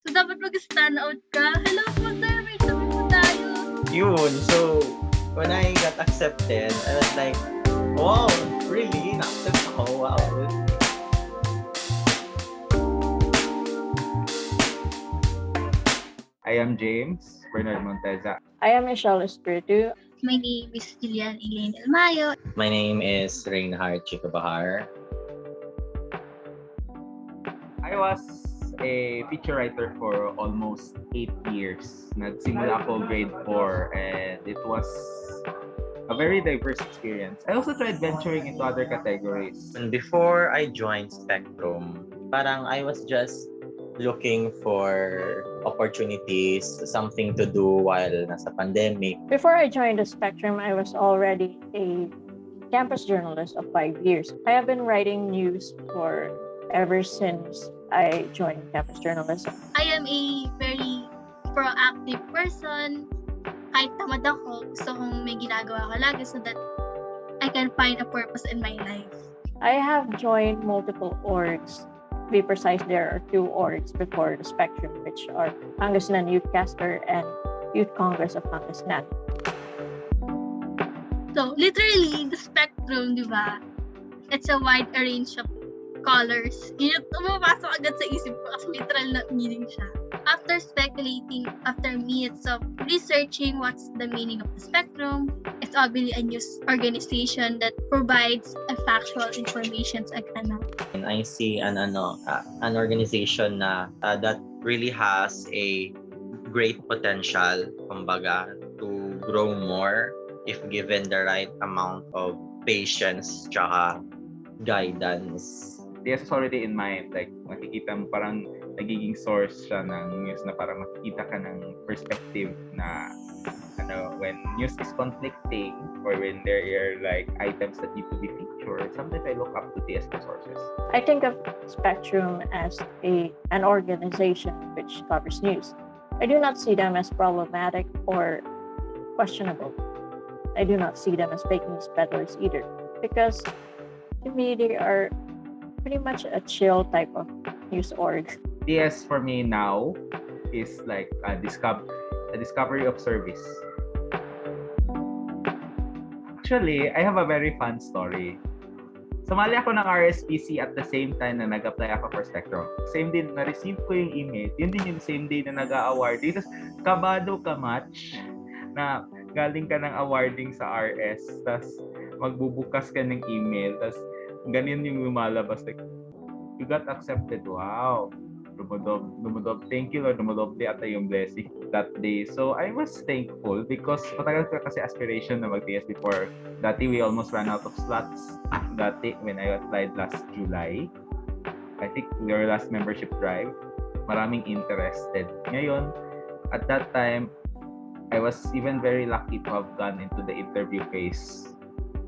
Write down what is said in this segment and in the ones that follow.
So, dapat mag-stand out ka. Hello po, sir. May sabi po tayo. Yun, so when I got accepted, I was like, wow, really? Na-accept ako? Wow. I am James Bernard Monteza. I am Michelle Espiritu. My name is Julian Elaine Elmayo. My name is Reinhard Chicabahar. I was a feature writer for almost 8 years. Nagsimula ako grade 4 and it was a very diverse experience. I also tried venturing into other categories. And before I joined Spectrum, parang I was just looking for opportunities, something to do while nasa pandemic. Before I joined the Spectrum, I was already a campus journalist of 5 years. I have been writing news for ever since I joined campus journalism. I am a very proactive person. Kahit tamad ako, gusto kong may ginagawa ko lagi so that I can find a purpose in my life. I have joined multiple orgs. To be precise, there are 2 orgs before the Spectrum, which are Pangasinan Youthcaster and Youth Congress of Pangasinan. So, literally, the spectrum, di ba? It's a wide range of colors. Yun yung pumapasok agad sa isip ko kasi literal na meaning siya. After speculating, after minutes of researching what's the meaning of the spectrum, it's obviously a news organization that provides a factual information again. And I see an organization na that really has a great potential, kumbaga, to grow more if given the right amount of patience tsaka guidance. TS is already in mind. Like, makikita mo parang nagiging source siya ng news na parang makikita ka ng perspective na when news is conflicting or when there are like items that need to be featured. Sometimes I look up to TS for sources. I think of Spectrum as an organization which covers news. I do not see them as problematic or questionable. I do not see them as fake news peddlers either, because to me they are pretty much a chill type of news org. TS for me now is like a discovery of service. Actually, I have a very fun story. Sumali ako ng RSPC at the same time na nag-apply ako for Spectrum. Same din, na-receive ko yung email. Yun din yung same day na nag-award. Tapos, kabado ka match na galing ka ng awarding sa RS. Tapos, magbubukas ka ng email. Tapos, ganyan yung lumalabas. Like, you got accepted. Wow. Dumudob. Thank you, Lord. Dumudoble ata yung blessing that day. So, I was thankful because matagal ko kasi aspiration na mag-TS before. Dati, we almost ran out of slots. Dati, when I applied last July, I think your last membership drive, maraming interested. Ngayon, at that time, I was even very lucky to have gone into the interview phase.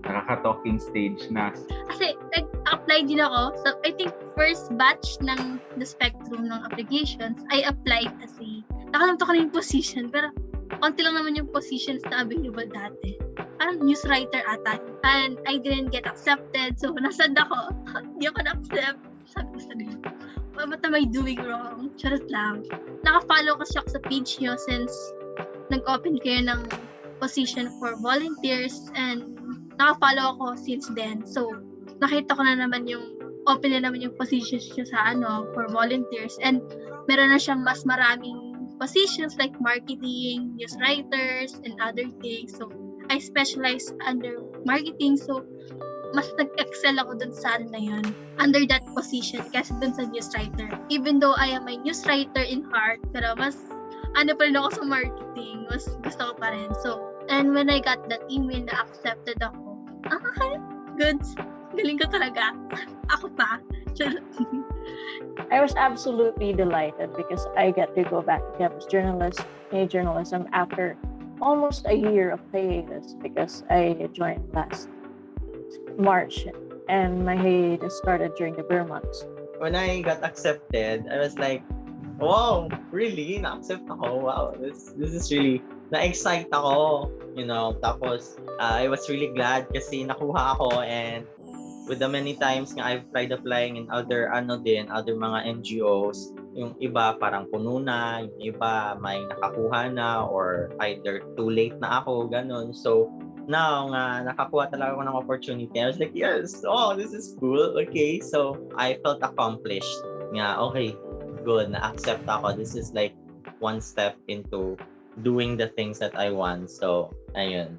Nakaka-talking stage na. Kasi nag-apply din ako. So, I think first batch ng the spectrum ng applications, I applied kasi nakalimutan ko na yung position. Pero konti lang naman yung positions na available dati. Parang news writer ata. And I didn't get accepted. So, nasad ako. Hindi ako na-accept. Sabi ko sa sarili ko, what am I doing wrong? Charot lang. Naka-follow kasi ako sa page nyo since nag-open kayo ng position for volunteers and naka-follow ako since then. So, nakita ko na naman yung open na naman yung positions nyo sa for volunteers and meron na siyang mas maraming positions like marketing, news writers, and other things. So, I specialize under marketing. So, mas nag-excel ako dun sa na yun, under that position kasi dun sa news writer. Even though I am a news writer in heart, pero mas pa rin ako sa marketing. Mas gusto ko pa rin. So, and when I got that email na accepted ako, good. Galing ko talaga. Ako pa. I was absolutely delighted because I get to go back to campus journalism after almost a year of hiatus because I joined last March and my hiatus started during the Burr months. When I got accepted, I was like, wow, really? Na-accept ako? Wow, this is really, na-excite ako, tapos I was really glad kasi nakuha ako and with the many times nga I've tried applying in other mga NGOs, yung iba parang puno na, yung iba may nakakuha na or either too late na ako, ganun. So, now nga nakakuha talaga ako ng opportunity. I was like, yes, oh, this is cool. Okay, so I felt accomplished. Nga, okay, good, na-accept ako. This is like one step into doing the things that I want. So, ayun.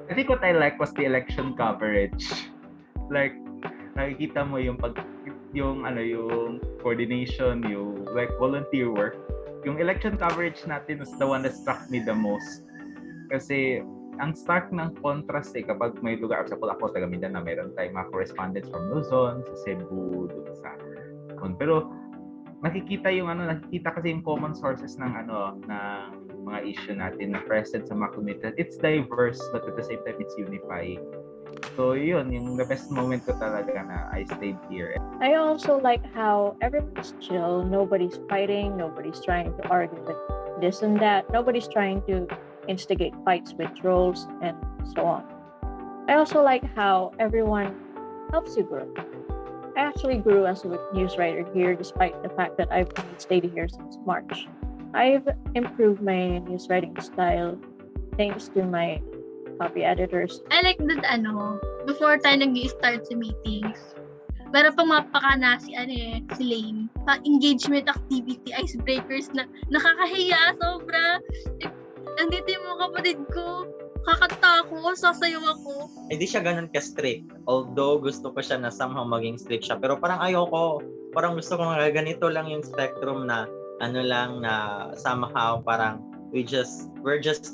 I think what I like was the election coverage. Like, nakikita mo yung yung coordination, yung like volunteer work. Yung election coverage natin was the one that struck me the most. Kasi ang stark ng contrast kapag may lugar, example ako taga Mindanao, meron tayong mga correspondents from Luzon, sa Cebu, dun sa pero nakikita kasi yung common sources ng mga issue natin na present sa mga community. It's diverse but at the same time it's unifying. So yun, yung the best moment ko talaga na I stayed here. I also like how everyone's chill, nobody's fighting, nobody's trying to argue with this and that, nobody's trying to instigate fights with trolls and so on. I also like how everyone helps you grow. I actually grew as a news writer here despite the fact that I've only stayed here since March. I've improved my news writing style thanks to my copy editors. I like that before tayo nag-i-start sa meetings, meron pang mapakana si Lane. Engagement activity, icebreakers na nakakahiya, sobra. Nandito yung mga kapatid ko, kakanta ako, sasayaw ako. Hindi siya ganun ka-strict. Although gusto ko siya na somehow maging strict siya. Pero parang ayoko. Parang gusto ko nga ganito lang yung spectrum na na somehow parang we're just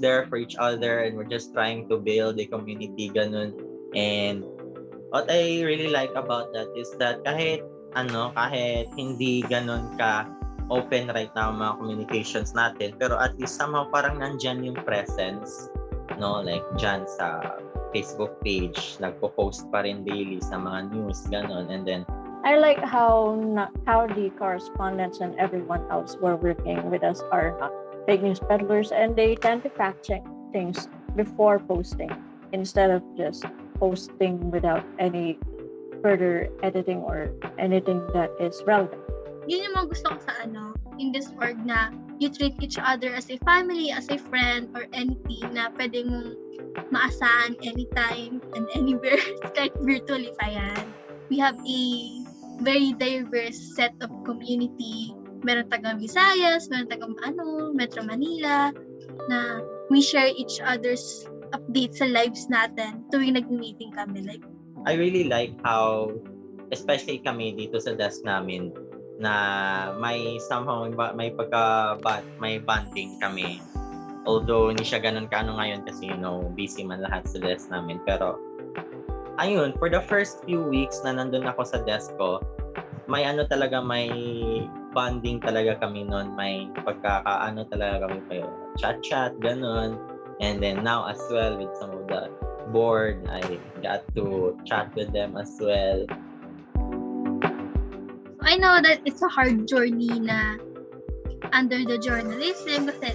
there for each other and we're just trying to build a community, ganun. And what I really like about that is that kahit hindi ganun ka open right now mga communications natin, pero at least somehow parang nandyan yung presence, no? Like dyan sa Facebook page, nagpo-post pa rin daily sa mga news, ganun. And then I like how the correspondents and everyone else who are working with us are not fake news peddlers, and they tend to fact check things before posting instead of just posting without any further editing or anything that is relevant. Yun yung mga gusto ko sa in this org na you treat each other as a family, as a friend, or anything na pwede mong maasahan anytime and anywhere, kahit virtually pa yan. We have a very diverse set of community. Meron taga Visayas, meron taga Metro Manila, na we share each other's updates sa lives natin tuwing nag-meeting kami. Like, I really like how, especially kami dito sa desk namin, na may somehow may bonding kami. Although hindi siya ganun ngayon kasi busy man lahat sa desk namin. Pero ayun, for the first few weeks na nandun ako sa desk ko, may may bonding talaga kami noon. May talaga kami kayo. Chat, ganun. And then now as well with some of the board, I got to chat with them as well. I know that it's a hard journey na under the journalism kasi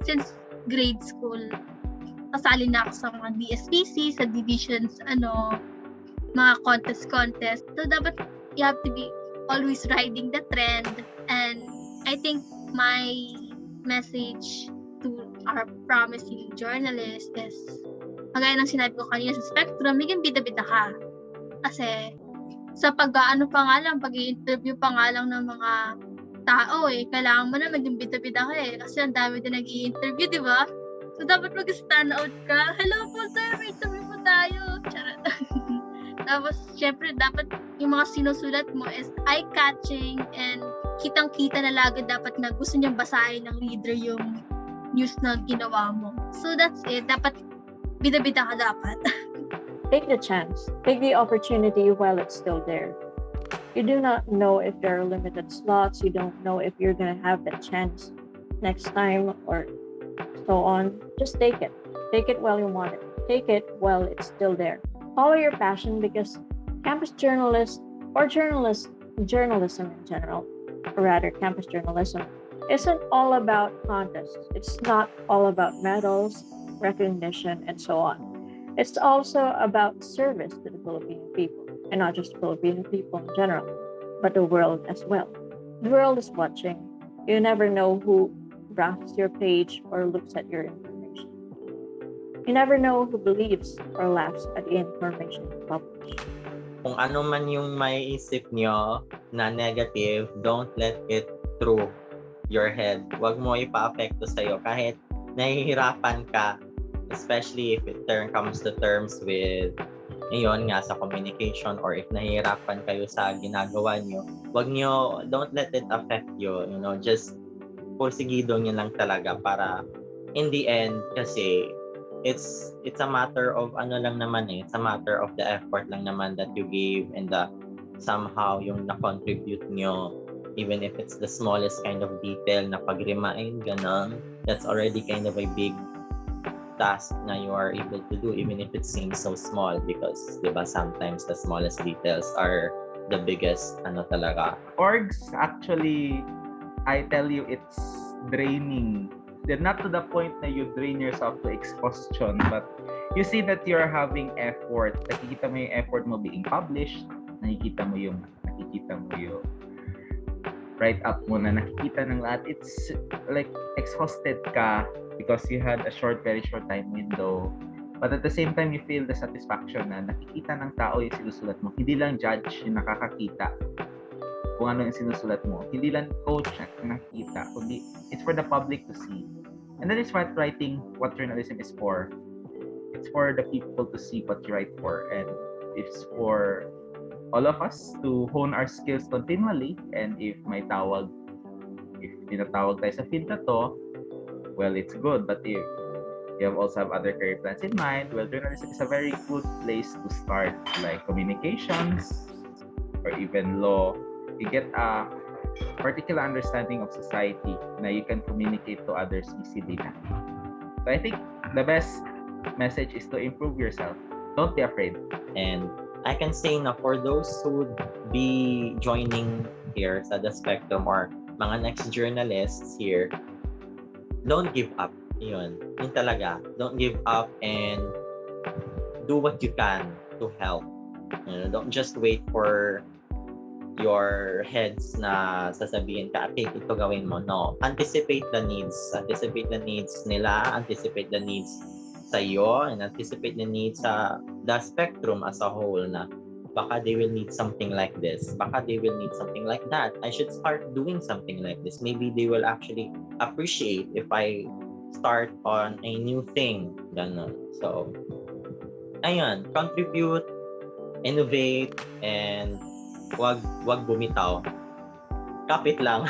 since grade school, kasali na ako sa mga DSPC, sa divisions, mga contest. So, dapat you have to be always riding the trend. And I think my message to our promising journalists is, kagaya ng sinabi ko kanina sa Spectrum, maging bida-bida ka. Kasi, sa pag-i-interview pa nga lang ng mga tao kailangan mo na maging bida-bida ka kasi ang dami din nag-i-interview, di ba? So, dapat mag-stand out ka. Hello po, sir, may interview po tayo. Charot. Tapos, syempre, dapat yung mga sinusulat mo is eye-catching and kitang-kita na lagi dapat na gusto niyang basahin ng reader yung news na ginawa mo. So, that's it. Dapat bida-bida ka dapat. Take the chance. Take the opportunity while it's still there. You do not know if there are limited slots. You don't know if you're going to have the chance next time or so on. Just take it. Take it while you want it. Take it while it's still there. Follow your passion because campus journalists or journalism in general, or rather campus journalism, isn't all about contests. It's not all about medals, recognition, and so on. It's also about service to the Filipino people, and not just Filipino people in general. but the world as well. The world is watching. You never know who browses your page or looks at your information. You never know who believes or laughs at the information you publish. Kung ano man yung maiisip nyo na negative, don't let it through your head. Huwag mo ipa-apekto sa'yo kahit nahihirapan ka, especially if it comes to terms with ngayon nga sa communication, or if nahihirapan kayo sa ginagawa nyo, don't let it affect you, just porsigido nyo lang talaga para in the end, kasi it's a matter of it's a matter of the effort lang naman that you gave, and somehow yung na-contribute nyo, even if it's the smallest kind of detail na pag-remind, ganun, that's already kind of a big task na you are able to do, even if it seems so small, because diba, sometimes the smallest details are the biggest talaga. Orgs, actually, I tell you, it's draining. They're not to the point na you drain yourself to exhaustion, but you see that you're having effort. Nakikita mo yung effort mo being published, nakikita mo yung write-up mo na nakikita ng lahat. It's like exhausted ka because you had a very short time window. But at the same time, you feel the satisfaction na nakikita ng tao yung sinusulat mo. Hindi lang judge yung nakakakita kung ano yung sinusulat mo. Hindi lang coach ang nakikita, kundi it's for the public to see. And that is what journalism is for. It's for the people to see what you write for. And it's for all of us to hone our skills continually. And if tinatawag tayo sa field na to, well, it's good. But if you also have other career plans in mind, well, journalism is a very good place to start, like communications or even law. You get a particular understanding of society na you can communicate to others easily na. So I think the best message is to improve yourself. Don't be afraid. And I can say na for those who would be joining here sa The Spectrum or mga next journalists here, don't give up. Yun talaga. Don't give up and do what you can to help. Don't just wait for your heads na sasabihin ka, okay, ito gawin mo. No. Anticipate the needs. Anticipate the needs nila. Anticipate the needs sa iyo, and anticipate the needs sa the spectrum as a whole na baka they will need something like this. Baka they will need something like that. I should start doing something like this. Maybe they will actually appreciate if I start on a new thing. Ganun. So, ayun, contribute, innovate, and wag bumitaw. Kapit lang.